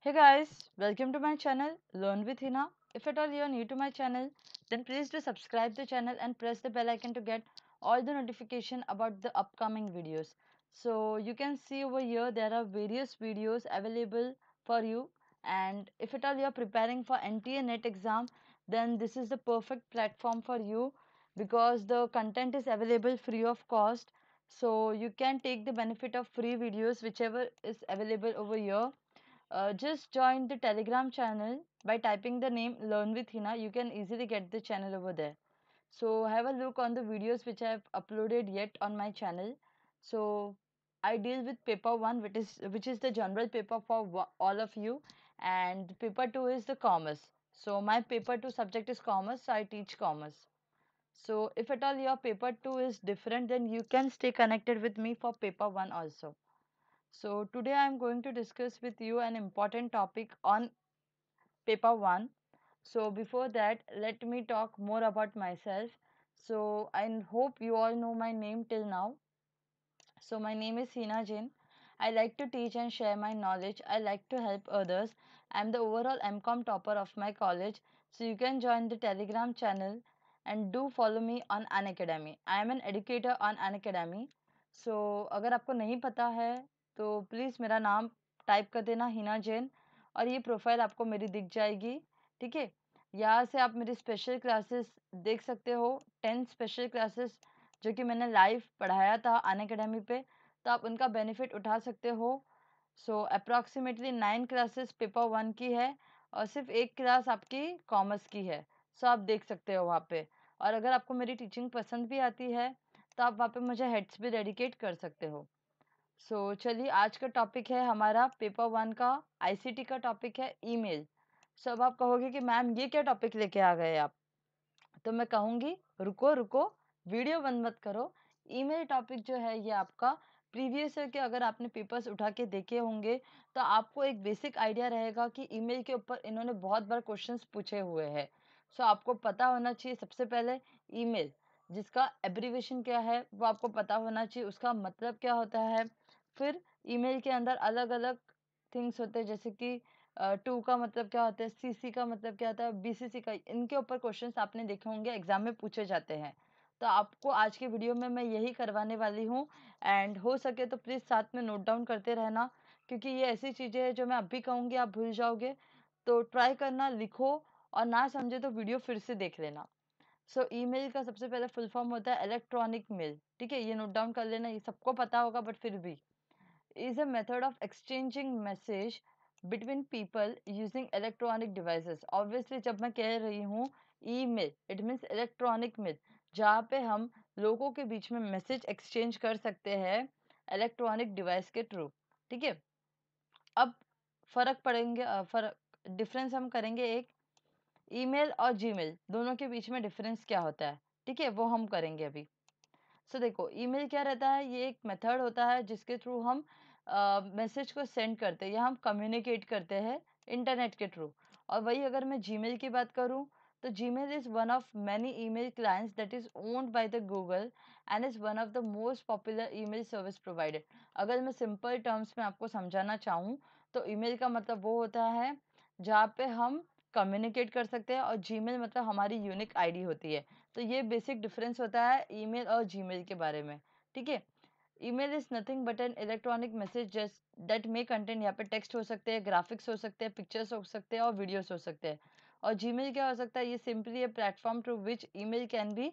Hey guys, welcome to my channel Learn with Hina. If at all you are new to my channel, then please do subscribe the channel and press the bell icon to get all the notification about the upcoming videos. So you can see over here there are various videos available for you, and if at all you are preparing for NTA NET exam, then this is the perfect platform for you because the content is available free of cost. So you can take the benefit of free videos whichever is available over here. Just join the Telegram channel by typing the name Learn with Hina. You can easily get the channel over there. So have a look on the videos which I have uploaded yet on my channel. So I deal with paper 1, which is the general paper for all of you, and paper 2 is the commerce. So my paper 2 subject is commerce, so I teach commerce. So if at all your paper 2 is different, then you can stay connected with me for paper 1 also. So today I am going to discuss with you an important topic on paper 1. So before that, let me talk more about myself. So I hope you all know my name till now. So my name is Hina Jain. I like to teach and share my knowledge. I like to help others. I'm the overall MCOM topper of my college. So you can join the Telegram channel and do follow me on Unacademy. I am an educator on Unacademy. So अगर आपको नहीं पता है तो please मेरा नाम type कर देना हिना जैन और ये प्रोफाइल आपको मेरी दिख जाएगी। ठीक है, यहाँ से आप मेरी स्पेशल क्लासेस देख सकते हो। 10 स्पेशल क्लासेस जो कि मैंने लाइव पढ़ाया था अनअकैडमी पे, तो आप उनका बेनिफिट उठा सकते हो। सो अप्रॉक्सीमेटली 9 क्लासेस पेपर 1 की है और सिर्फ एक क्लास आपकी कॉमर्स की है। सो आप देख सकते हो वहाँ पे। और अगर आपको मेरी टीचिंग पसंद भी आती है तो आप वहाँ पे मुझे हेड्स भी डेडिकेट कर सकते हो। सो चलिए, आज का टॉपिक है हमारा पेपर 1 का, आईसीटी का टॉपिक है ईमेल। सो अब आप कहोगे कि मैम ये क्या टॉपिक लेके आ गए आप, तो मैं कहूँगी रुको रुको, वीडियो बंद मत करो। ईमेल टॉपिक जो है ये आपका प्रीवियस ईयर के अगर आपने पेपर्स उठा के देखे होंगे तो आपको एक बेसिक आइडिया रहेगा कि ईमेल के ऊपर इन्होंने बहुत बार क्वेश्चंस पूछे हुए हैं। सो आपको पता होना चाहिए सबसे पहले ईमेल, जिसका एब्रीवेशन क्या है वो आपको पता होना चाहिए, उसका मतलब क्या होता है। फिर ईमेल के अंदर अलग अलग थिंग्स होते हैं, जैसे कि टू का मतलब क्या होता है, सीसी का मतलब क्या होता है, बीसीसी का, इनके ऊपर क्वेश्चंस आपने देखे होंगे एग्जाम में पूछे जाते हैं। तो आपको आज के वीडियो में मैं यही करवाने वाली हूँ। एंड हो सके तो प्लीज़ साथ में नोट डाउन करते रहना, क्योंकि ये ऐसी चीज़ें हैं जो मैं अभी कहूँगी आप भूल जाओगे। तो ट्राई करना, लिखो, और ना समझे तो वीडियो फिर से देख लेना। सो ईमेल का सबसे पहले फुल फॉर्म होता है इलेक्ट्रॉनिक मेल। ठीक है, ये नोट डाउन कर लेना, ये सबको पता होगा बट फिर भी। is a method of exchanging message between people using electronic devices. Obviously जब मैं कह रही हूँ email, it means electronic mail, जहाँ पे हम लोगों के बीच में मैसेज एक्सचेंज कर सकते हैं इलेक्ट्रॉनिक डिवाइस के थ्रू। ठीक है, अब फर्क पड़ेंगे, फर्क डिफरेंस हम करेंगे एक, ईमेल और जीमेल दोनों के बीच में डिफरेंस क्या होता है। ठीक है, वो हम करेंगे अभी। सो देखो, ईमेल क्या रहता है, ये एक मेथड होता है जिसके थ्रू हम मैसेज को सेंड करते हैं या हम कम्युनिकेट करते हैं इंटरनेट के थ्रू। और वही अगर मैं जीमेल की बात करूँ तो Gmail is one of many email clients that is owned by the Google and is one of the most popular email service provider. अगर मैं सिंपल टर्म्स में आपको समझाना चाहूँ तो ईमेल का मतलब वो होता है जहाँ पे हम कम्युनिकेट कर सकते हैं, और जीमेल मतलब हमारी यूनिक आईडी होती है। तो ये बेसिक डिफरेंस होता है ईमेल और जीमेल के बारे में। ठीक है, email is nothing but an electronic message just that may content, यहाँ पे टेक्स्ट हो सकते हैं, ग्राफिक्स हो सकते हैं, पिक्चर्स हो सकते हैं और वीडियोस हो सकते हैं। और जीमेल क्या हो सकता है, ये simply a platform through which email can be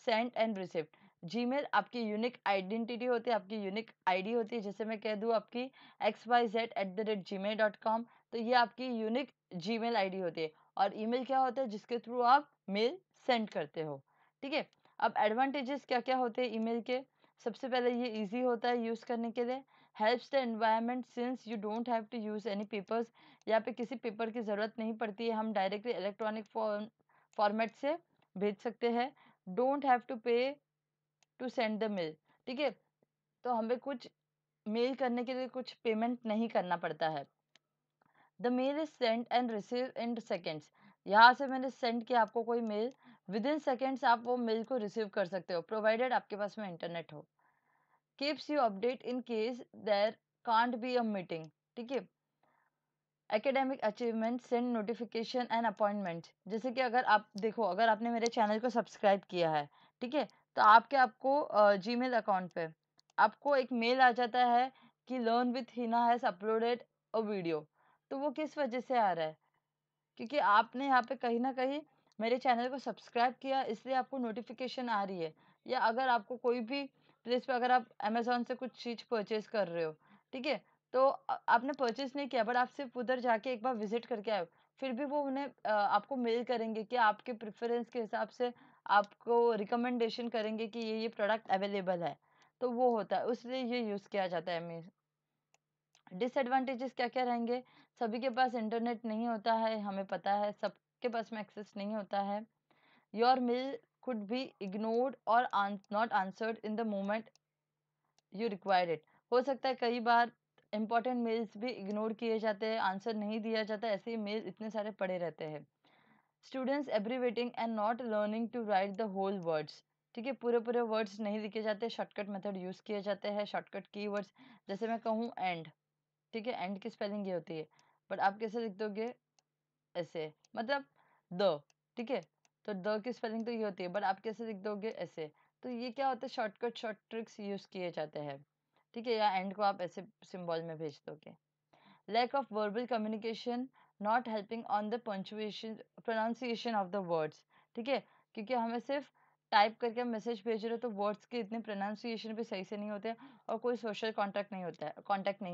send and received. Gmail आपकी यूनिक आइडेंटिटी होती है, आपकी यूनिक आईडी होती है। जैसे मैं कह दूँ आपकी xyz@gmail.com, तो ये आपकी यूनिक जीमेल आईडी होती है। और ईमेल क्या होता है, जिसके थ्रू आप मेल सेंड करते हो। ठीक है, अब एडवांटेजेस क्या क्या होते हैं ईमेल के। सबसे पहले ये इजी होता है यूज़ करने के लिए, helps the environment since you don't have to use any papers. यहाँ पे किसी पेपर की ज़रूरत नहीं पड़ती है, हम डायरेक्टली इलेक्ट्रॉनिक फॉर्मेट से भेज सकते हैं। डोंट हैव टू पे टू सेंड द मेल। ठीक है, तो हमें कुछ मेल करने के लिए कुछ पेमेंट नहीं करना पड़ता है। The mail is send and receive in seconds. यहाँ से मैंने सेंड किया आपको कोई मेल, विद इन सेकेंड्स आप वो मेल को रिसीव कर सकते हो, प्रोवाइडेड आपके पास में इंटरनेट हो। Keeps you update in case there can't be a meeting. ठीक है, academic achievement, send notification and appointment. जैसे कि अगर आप देखो, अगर आपने मेरे चैनल को सब्सक्राइब किया है, ठीक है, तो आपको जीमेल अकाउंट पे आपको एक मेल आ जाता है कि learn with Hina has uploaded a video. तो वो किस वजह से आ रहा है? क्योंकि आपने यहाँ पे कहीं ना कहीं मेरे चैनल को सब्सक्राइब किया, इसलिए आपको नोटिफिकेशन आ रही है। या अगर आपको कोई भी प्लेस पे, अगर आप अमेजोन से कुछ चीज परचेज कर रहे हो, ठीक है, तो आपने परचेज नहीं किया, बट आप सिर्फ उधर जाके एक बार विजिट करके आए हो, फिर भी वो उन्हें आपको मेल करेंगे कि आपके प्रेफरेंस के हिसाब से आपको रिकमेंडेशन करेंगे कि ये प्रोडक्ट अवेलेबल है। तो वो होता है, उसलिए ये यूज किया जाता है। डिसएडवांटेजेस क्या क्या रहेंगे? सभी के पास इंटरनेट नहीं होता है, हमें पता है, सबके पास में एक्सेस नहीं होता है। Your mail could be ignored और not answered in the moment you required it. हो सकता है कई बार इंपॉर्टेंट मेल्स भी इग्नोर किए जाते हैं, आंसर नहीं दिया जाता, ऐसे ही मेल इतने सारे पड़े रहते हैं। Students abbreviating and not learning to write the whole words. ठीक है, पूरे पूरे वर्ड्स नहीं लिखे जाते, शॉर्टकट मेथड यूज किए जाते हैं, शॉर्टकट कीवर्ड्स। जैसे मैं कहूँ एंड, ठीक है, एंड की स्पेलिंग ये होती है, बट आप कैसे लिख दोगे? ऐसे, मतलब द, ठीक है, तो द की स्पेलिंग तो ये होती है, बट आप कैसे लिख दोगे? ऐसे। तो ये क्या होता है, शॉर्टकट शॉर्ट ट्रिक्स यूज किए जाते हैं, ठीक है, या एंड को आप ऐसे सिंबल में भेज दोगे। Lack of verbal communication, not helping on the punctuation pronunciation of the words. ठीक है, क्योंकि हमें सिर्फ टाइप करके मैसेज भेज रहे हो, तो वर्ड्स के इतने प्रोनाउंसिएशन भी सही से नहीं होते, और कोई सोशल कांटेक्ट नहीं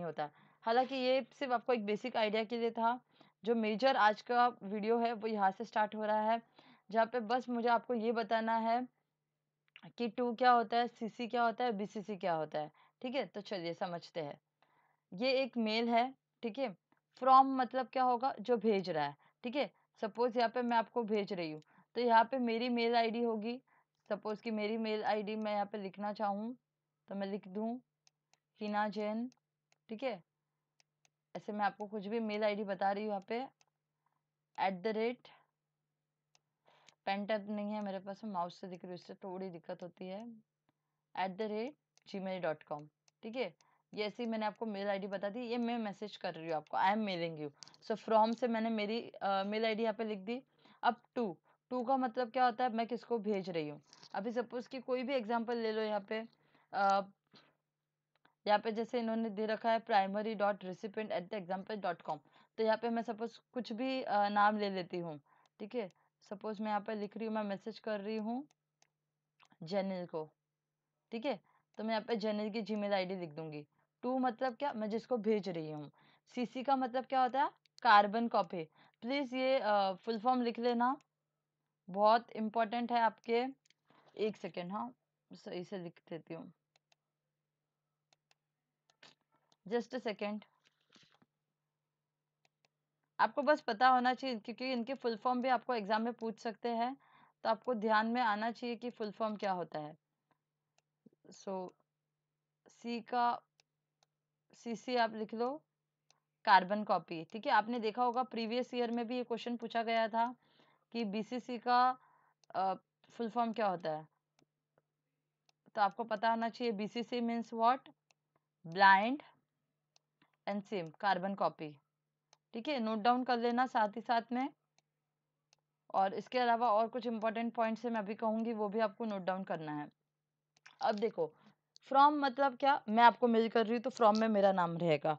होता। हालांकि ये सिर्फ आपको एक बेसिक आइडिया के लिए था। जो मेजर आज का वीडियो है वो यहाँ से स्टार्ट हो रहा है, जहाँ पे बस मुझे आपको ये बताना है कि टू क्या होता है, सीसी क्या होता है, बीसीसी क्या होता है। ठीक है, तो चलिए समझते हैं। ये एक मेल है, ठीक है। फ्रॉम मतलब क्या होगा? जो भेज रहा है, ठीक है। सपोज यहाँ पे मैं आपको भेज रही हूँ, तो यहाँ पे मेरी मेल आईडी होगी। सपोज कि मेरी मेल आईडी मैं यहाँ पे लिखना चाहूँ, तो मैं लिख दूँ हिना जैन, ठीक है। ऐसे मैं आपको कुछ भी मेल आईडी बता रही हूँ यहाँ पे, @ पेन टैब नहीं है मेरे पास, माउस से दिख रही हूँ, इससे थोड़ी दिक्कत होती है। @gmail.com, ठीक है। ये ऐसे ही मैंने आपको मेल आईडी बता दी, ये मैं मैसेज कर रही हूँ आपको, I am mailing you. So from से मैंने मेरी मेल आईडी यहाँ पे लिख दी। अब टू, टू का मतलब क्या होता है? मैं किसको भेज रही हूँ। अभी सपोज कि कोई भी एग्जांपल ले लो यहाँ पे, यहाँ पे जैसे इन्होंने दे रखा है primary.recipient@example.com। तो यहाँ पे मैं सपोज कुछ भी नाम ले लेती हूँ, ठीक है। सपोज मैं यहाँ पे लिख रही हूँ, मैं मैसेज कर रही हूँ जेनिल को, ठीक है। तो मैं यहाँ पे जेनिल की जीमेल आईडी लिख दूंगी। टू मतलब क्या? मैं जिसको भेज रही हूँ। सीसी का मतलब क्या होता है? Carbon copy. प्लीज ये फुल फॉर्म लिख लेना, बहुत इंपॉर्टेंट है आपके। एक सेकेंड, हाँ, सही से लिख देती हूँ, जस्ट अ सेकेंड। आपको बस पता होना चाहिए, क्योंकि इनके फुल फॉर्म भी आपको एग्जाम में पूछ सकते हैं, तो आपको ध्यान में आना चाहिए कि फुल फॉर्म क्या होता है। सो सी का सीसी आप लिख लो, कार्बन कॉपी, ठीक है। आपने देखा होगा प्रीवियस ईयर में भी ये क्वेश्चन पूछा गया था कि बीसीसी का फुल फॉर्म क्या होता है। तो आपको पता होना चाहिए, BCC means what? Blind and SIM carbon copy, ठीक है। नोट डाउन कर लेना साथ ही साथ में। और इसके अलावा और कुछ इंपॉर्टेंट पॉइंट्स है, मैं अभी कहूंगी, वो भी आपको नोट डाउन करना है। अब देखो, फ्रॉम मतलब क्या? मैं आपको मेल कर रही हूँ, तो फ्रॉम में मेरा नाम रहेगा।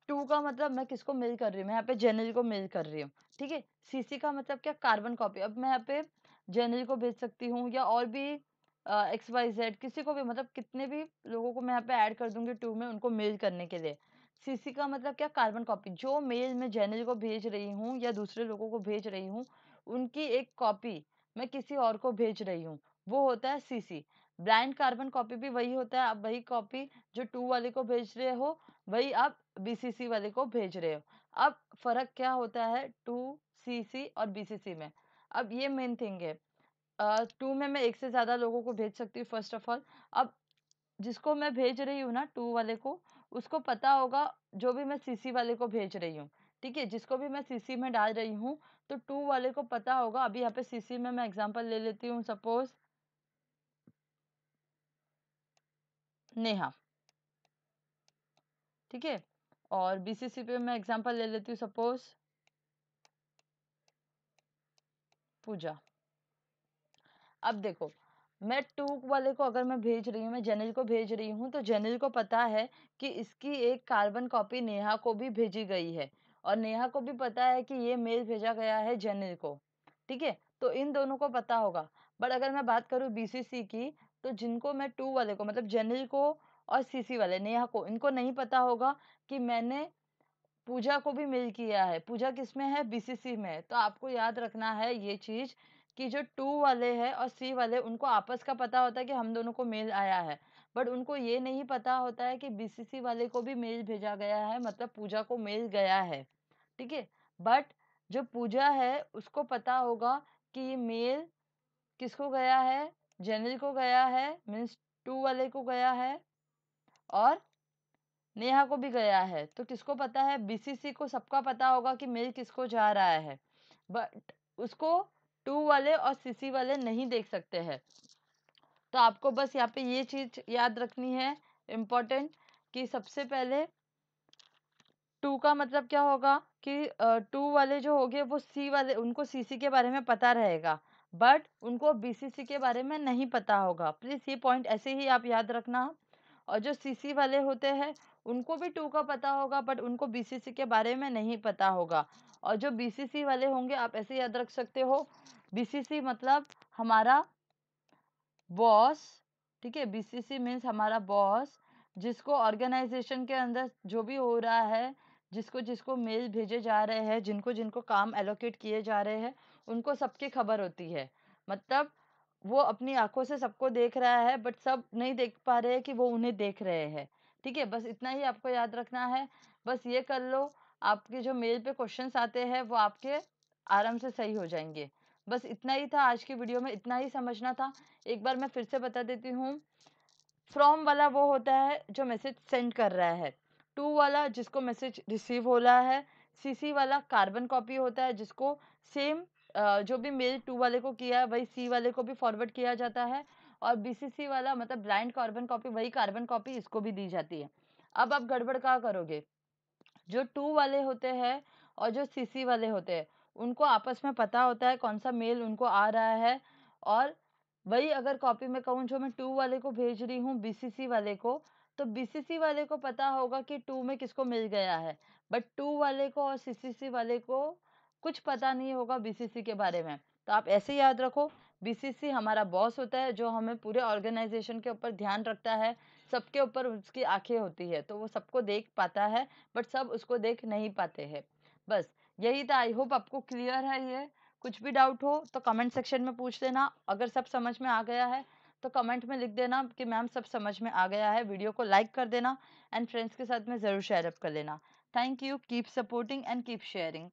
टू का मतलब मैं किसको मेल कर रही हूँ? मैं यहाँ पे जनरल को मेल कर रही हूँ, ठीक है। सीसी का मतलब क्या? Carbon copy. अब मैं यहाँ पे जनरल को भेज सकती हूँ, या और भी XYZ किसी को भी, मतलब कितने भी लोगों को मैं यहाँ पे ऐड कर दूंगी टू में, उनको मेल करने के लिए। सीसी का मतलब क्या? Carbon copy. जो मेल मैं जनरल को भेज रही हूँ या दूसरे लोगों को भेज रही हूँ, उनकी एक कॉपी मैं किसी और को भेज रही हूँ, वो होता है सीसी। ब्लाइंड कार्बन कॉपी भी वही होता है, आप वही कॉपी जो टू वाले को भेज रहे हो, वही आप बीसीसी वाले को भेज रहे हो। अब फर्क क्या होता है टू सीसी और बीसीसी में? अब ये मेन थिंग है, टू में मैं एक से ज्यादा लोगों को भेज सकती हूँ, फर्स्ट ऑफ ऑल। अब जिसको मैं भेज रही हूँ ना टू वाले को, उसको पता होगा जो भी मैं सीसी वाले को भेज रही हूँ, ठीक है। जिसको भी मैं सीसी में डाल रही हूँ, तो टू वाले को पता होगा। अभी यहाँ पे सीसी में मैं एग्जांपल ले लेती हूँ, सपोज नेहा, ठीक है। और बीसीसी पे मैं एग्जांपल ले लेती हूँ, सपोज पूजा। अब देखो, मैं टू वाले को अगर मैं भेज रही हूँ, मैं जेनिल को भेज रही हूँ, तो जेनिल को पता है कि इसकी एक कार्बन कॉपी नेहा को भी भेजी गई है, और नेहा को भी पता है कि ये मेल भेजा गया है जेनिल को, ठीक है। तो इन दोनों को पता होगा। बट अगर मैं बात करूँ बीसीसी की, तो जिनको मैं टू वाले को मतलब जेनिल को और सीसी वाले नेहा को, इनको नहीं पता होगा कि मैंने पूजा को भी मेल किया है। पूजा किसमें है? बीसीसी में है। तो आपको याद रखना है ये चीज कि जो टू वाले हैं और सी वाले, उनको आपस का पता होता है कि हम दोनों को मेल आया है, बट उनको ये नहीं पता होता है कि बीसीसी वाले को भी मेल भेजा गया है, मतलब पूजा को मेल गया है, ठीक है। बट जो पूजा है उसको पता होगा कि ये मेल किसको गया है? जेनिल को गया है, मीन्स टू वाले को गया है, और नेहा को भी गया है। तो किसको पता है? बीसीसी को सबका पता होगा कि मेल किसको जा रहा है, बट उसको टू वाले और सीसी वाले नहीं देख सकते हैं। तो आपको बस यहाँ पे ये चीज याद रखनी है इम्पोर्टेंट, कि सबसे पहले टू का मतलब क्या होगा कि टू वाले जो हो गए वो सी वाले, उनको सीसी के बारे में पता रहेगा, बट उनको बीसीसी के बारे में नहीं पता होगा। प्लीज ये पॉइंट ऐसे ही आप याद रखना। और जो सीसी वाले होते हैं उनको भी टू का पता होगा, बट उनको बीसीसी के बारे में नहीं पता होगा। और जो बीसीसी वाले होंगे, आप ऐसे याद रख सकते हो, बीसीसी मतलब हमारा बॉस, ठीक है। बीसीसी मीन्स हमारा बॉस, जिसको ऑर्गेनाइजेशन के अंदर जो भी हो रहा है, जिसको जिसको मेल भेजे जा रहे हैं, जिनको जिनको काम एलोकेट किए जा रहे हैं, उनको सबकी खबर होती है। मतलब वो अपनी आंखों से सबको देख रहा है, बट सब नहीं देख पा रहे हैं कि वो उन्हें देख रहे हैं, ठीक है। बस इतना ही आपको याद रखना है। बस ये कर लो, आपके जो मेल पे क्वेश्चंस आते हैं वो आपके आराम से सही हो जाएंगे। बस इतना ही था आज की वीडियो में, इतना ही समझना था। एक बार मैं फिर से बता देती हूँ। फ्रॉम वाला वो होता है जो मैसेज सेंड कर रहा है, टू वाला जिसको मैसेज रिसीव हो रहा है, सीसी वाला कार्बन कॉपी होता है जिसको सेम जो भी मेल टू वाले को किया है वही सी वाले को भी फॉरवर्ड किया जाता है, और बीसीसी वाला मतलब ब्लाइंड कार्बन कॉपी, वही कार्बन कॉपी इसको भी दी जाती है। अब आप गड़बड़ क्या करोगे? जो टू वाले होते हैं और जो सीसी वाले होते हैं, उनको आपस में पता होता है कौन सा मेल उनको आ रहा है। और वही अगर कॉपी में कहूँ, जो मैं टू वाले को भेज रही हूँ बीसीसी वाले को, तो बीसीसी वाले को पता होगा कि टू में किसको मिल गया है, बट टू वाले को और सीसीसी वाले को कुछ पता नहीं होगा बीसीसी के बारे में। तो आप ऐसे याद रखो, बीसीसी हमारा बॉस होता है जो हमें पूरे ऑर्गेनाइजेशन के ऊपर ध्यान रखता है, सबके ऊपर उसकी आंखें होती है, तो वो सबको देख पाता है, बट सब उसको देख नहीं पाते हैं। बस यही था। आई होप आपको क्लियर है ये। कुछ भी डाउट हो तो कमेंट सेक्शन में पूछ लेना। अगर सब समझ में आ गया है तो कमेंट में लिख देना कि मैम सब समझ में आ गया है। वीडियो को लाइक कर देना एंड फ्रेंड्स के साथ में ज़रूर शेयर अप कर लेना। Thank you, keep supporting and keep sharing.